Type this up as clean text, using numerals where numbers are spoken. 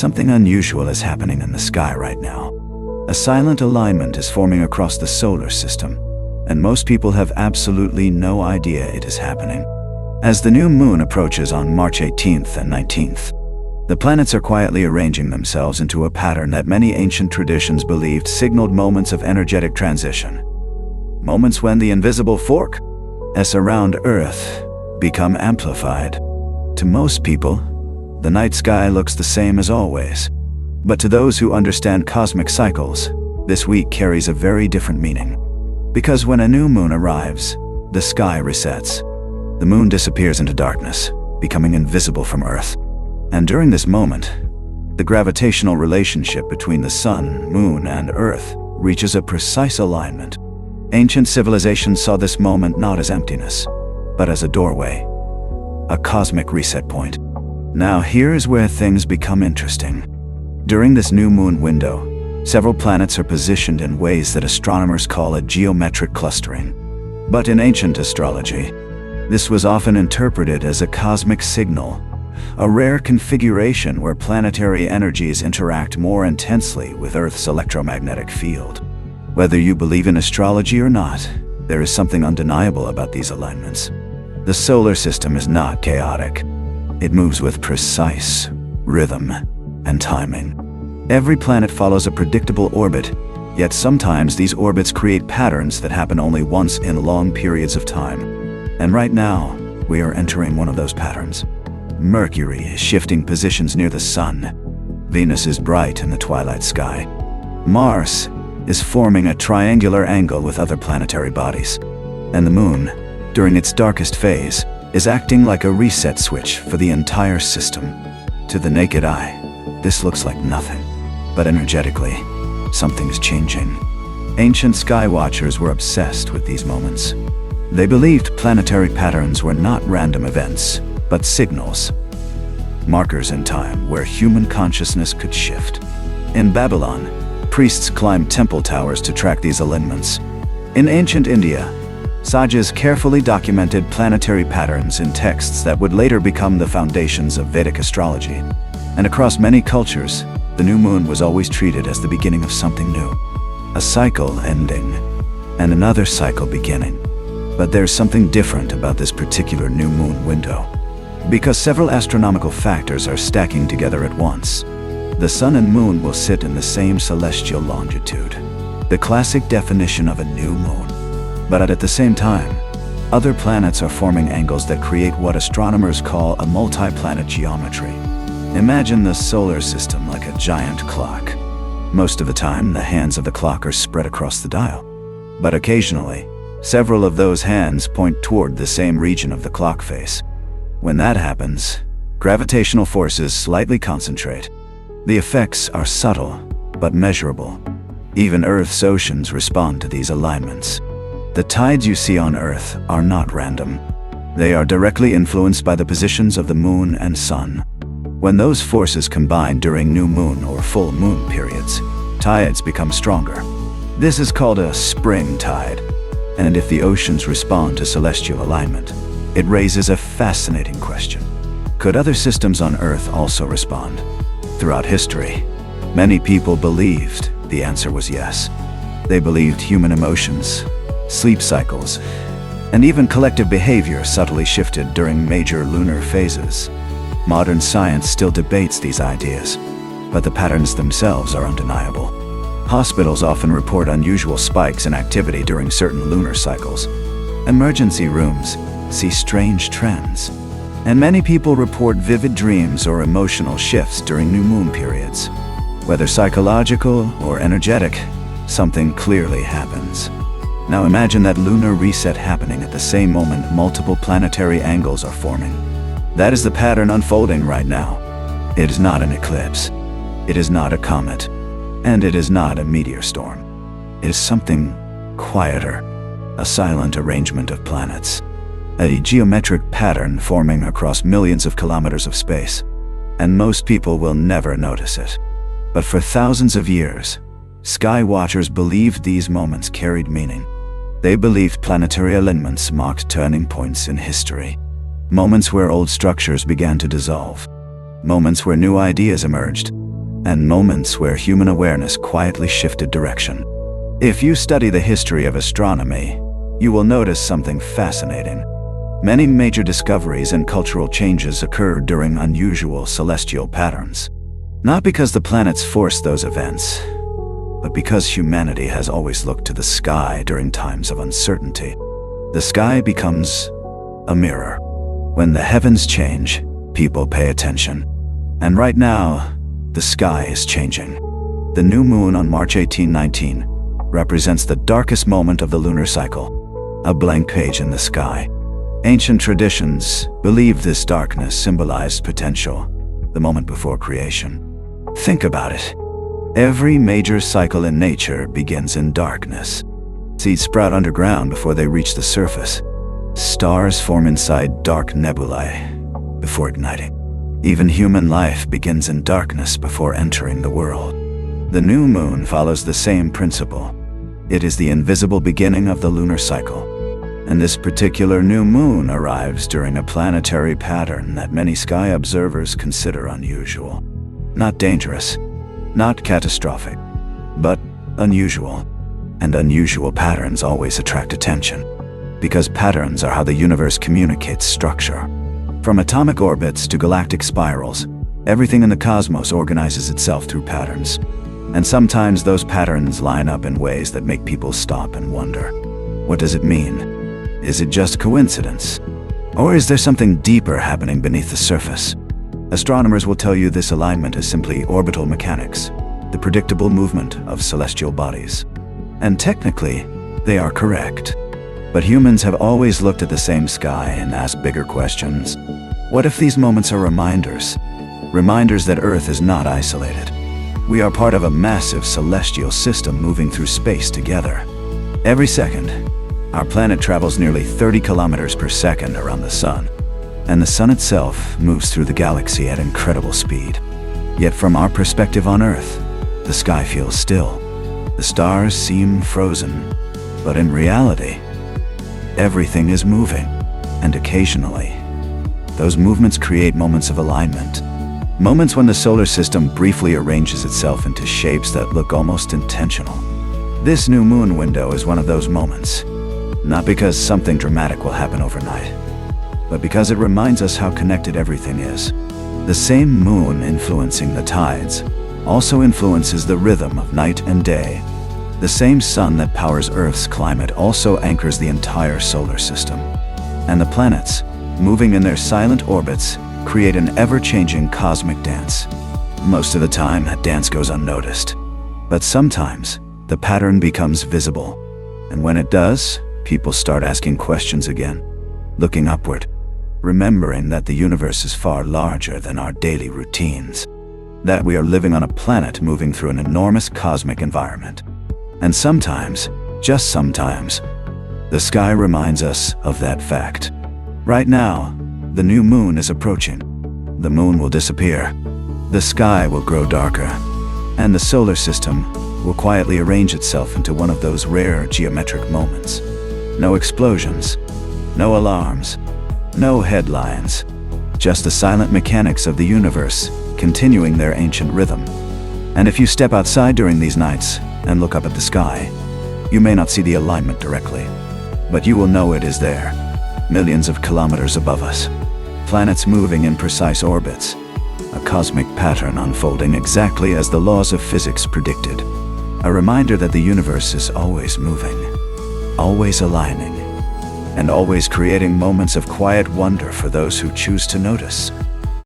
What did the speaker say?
Something unusual is happening in the sky right now. A silent alignment is forming across the solar system, and most people have absolutely no idea it is happening. As the new moon approaches on March 18th and 19th, the planets are quietly arranging themselves into a pattern that many ancient traditions believed signaled moments of energetic transition. Moments when the invisible forks around Earth become amplified. To most people, the night sky looks the same as always. But to those who understand cosmic cycles, this week carries a very different meaning. Because when a new moon arrives, the sky resets. The moon disappears into darkness, becoming invisible from Earth. And during this moment, the gravitational relationship between the sun, moon, and Earth reaches a precise alignment. Ancient civilizations saw this moment not as emptiness, but as a doorway, a cosmic reset point. Now here is where things become interesting. During this new moon window, several planets are positioned in ways that astronomers call a geometric clustering. But in ancient astrology, this was often interpreted as a cosmic signal, a rare configuration where planetary energies interact more intensely with Earth's electromagnetic field. Whether you believe in astrology or not, there is something undeniable about these alignments. The solar system is not chaotic. It moves with precise rhythm and timing. Every planet follows a predictable orbit, yet sometimes these orbits create patterns that happen only once in long periods of time. And right now, we are entering one of those patterns. Mercury is shifting positions near the sun. Venus is bright in the twilight sky. Mars is forming a triangular angle with other planetary bodies. And the moon, during its darkest phase, is acting like a reset switch for the entire system. To the naked eye, this looks like nothing. But energetically, something is changing. Ancient sky watchers were obsessed with these moments. They believed planetary patterns were not random events, but signals. Markers in time where human consciousness could shift. In Babylon, priests climbed temple towers to track these alignments. In ancient India, sages carefully documented planetary patterns in texts that would later become the foundations of Vedic astrology. And across many cultures, the new moon was always treated as the beginning of something new. A cycle ending, and another cycle beginning. But there's something different about this particular new moon window. Because several astronomical factors are stacking together at once. The sun and moon will sit in the same celestial longitude, the classic definition of a new moon. But at the same time, other planets are forming angles that create what astronomers call a multi-planet geometry. Imagine the solar system like a giant clock. Most of the time, the hands of the clock are spread across the dial. But occasionally, several of those hands point toward the same region of the clock face. When that happens, gravitational forces slightly concentrate. The effects are subtle, but measurable. Even Earth's oceans respond to these alignments. The tides you see on Earth are not random. They are directly influenced by the positions of the moon and sun. When those forces combine during new moon or full moon periods, tides become stronger. This is called a spring tide. And if the oceans respond to celestial alignment, it raises a fascinating question. Could other systems on Earth also respond? Throughout history, many people believed the answer was yes. They believed human emotions, sleep cycles, and even collective behavior subtly shifted during major lunar phases. Modern science still debates these ideas, but the patterns themselves are undeniable. Hospitals often report unusual spikes in activity during certain lunar cycles. Emergency rooms see strange trends. And many people report vivid dreams or emotional shifts during new moon periods. Whether psychological or energetic, something clearly happens. Now imagine that lunar reset happening at the same moment multiple planetary angles are forming. That is the pattern unfolding right now. It is not an eclipse. It is not a comet. And it is not a meteor storm. It is something quieter, a silent arrangement of planets. A geometric pattern forming across millions of kilometers of space. And most people will never notice it. But for thousands of years, sky watchers believed these moments carried meaning. They believed planetary alignments marked turning points in history. Moments where old structures began to dissolve. Moments where new ideas emerged. and moments where human awareness quietly shifted direction. If you study the history of astronomy, you will notice something fascinating. Many major discoveries and cultural changes occurred during unusual celestial patterns. Not because the planets forced those events, but because humanity has always looked to the sky during times of uncertainty. The sky becomes a mirror. When the heavens change, people pay attention. And right now, the sky is changing. The new moon on March 1819 represents the darkest moment of the lunar cycle, a blank page in the sky. Ancient traditions believed this darkness symbolized potential, the moment before creation. Think about it. Every major cycle in nature begins in darkness. Seeds sprout underground before they reach the surface. Stars form inside dark nebulae before igniting. Even human life begins in darkness before entering the world. The new moon follows the same principle. It is the invisible beginning of the lunar cycle. And this particular new moon arrives during a planetary pattern that many sky observers consider unusual. Not dangerous, not catastrophic, but unusual. And unusual patterns always attract attention, because patterns are how the universe communicates structure. From atomic orbits to galactic spirals, everything in the cosmos organizes itself through patterns. And sometimes those patterns line up in ways that make people stop and wonder, what does it mean? Is it just coincidence? Or is there something deeper happening beneath the surface? Astronomers will tell you this alignment is simply orbital mechanics, the predictable movement of celestial bodies. And technically, they are correct. But humans have always looked at the same sky and asked bigger questions. What if these moments are reminders? Reminders that Earth is not isolated. We are part of a massive celestial system moving through space together. Every second, our planet travels nearly 30 kilometers per second around the sun, and the sun itself moves through the galaxy at incredible speed. Yet from our perspective on Earth, the sky feels still. The stars seem frozen, but in reality, everything is moving, and occasionally, those movements create moments of alignment. Moments when the solar system briefly arranges itself into shapes that look almost intentional. This new moon window is one of those moments. Not because something dramatic will happen overnight, but because it reminds us how connected everything is. The same moon influencing the tides also influences the rhythm of night and day. The same sun that powers Earth's climate also anchors the entire solar system. And the planets, moving in their silent orbits, create an ever-changing cosmic dance. Most of the time, that dance goes unnoticed. But sometimes, the pattern becomes visible. And when it does, people start asking questions again, looking upward, remembering that the universe is far larger than our daily routines, that we are living on a planet moving through an enormous cosmic environment. And sometimes, just sometimes, the sky reminds us of that fact. Right now, the new moon is approaching. The moon will disappear. The sky will grow darker, and the solar system will quietly arrange itself into one of those rare geometric moments. No explosions, no alarms, no headlines, just the silent mechanics of the universe continuing their ancient rhythm. And if you step outside during these nights and look up at the sky, you may not see the alignment directly, but you will know it is there, millions of kilometers above us. Planets moving in precise orbits, a cosmic pattern unfolding exactly as the laws of physics predicted. A reminder that the universe is always moving, always aligning, and always creating moments of quiet wonder for those who choose to notice.